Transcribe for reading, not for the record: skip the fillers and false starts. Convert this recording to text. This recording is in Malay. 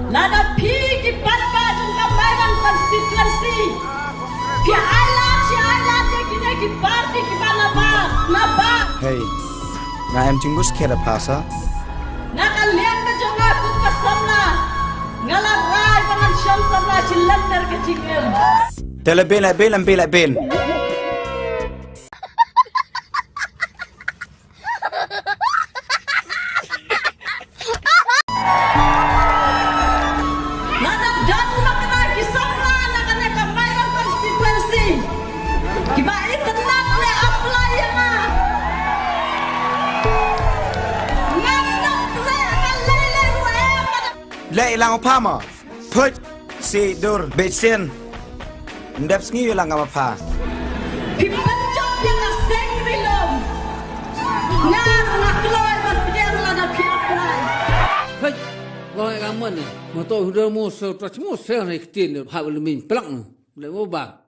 Lada pigi patpa jumpa bayang konstituensi. Ki alat je kini ki parti ki naba. Hey, ngayam cinggus kera pasa. Nakalian ke jonga kut kasamna. Ngalar rai pangan syam samna cilander ke cingil. Tela bela ben. Lai lang pama, put si dur betsen, ndap sngi lang apa? Pipancok yang asing belum, nak keluar bertiang lada piaplai. Hei, orang kamu ni, motor sudah musuh, terus musuh ni ketin, hal lebih pelang, lebih ubah.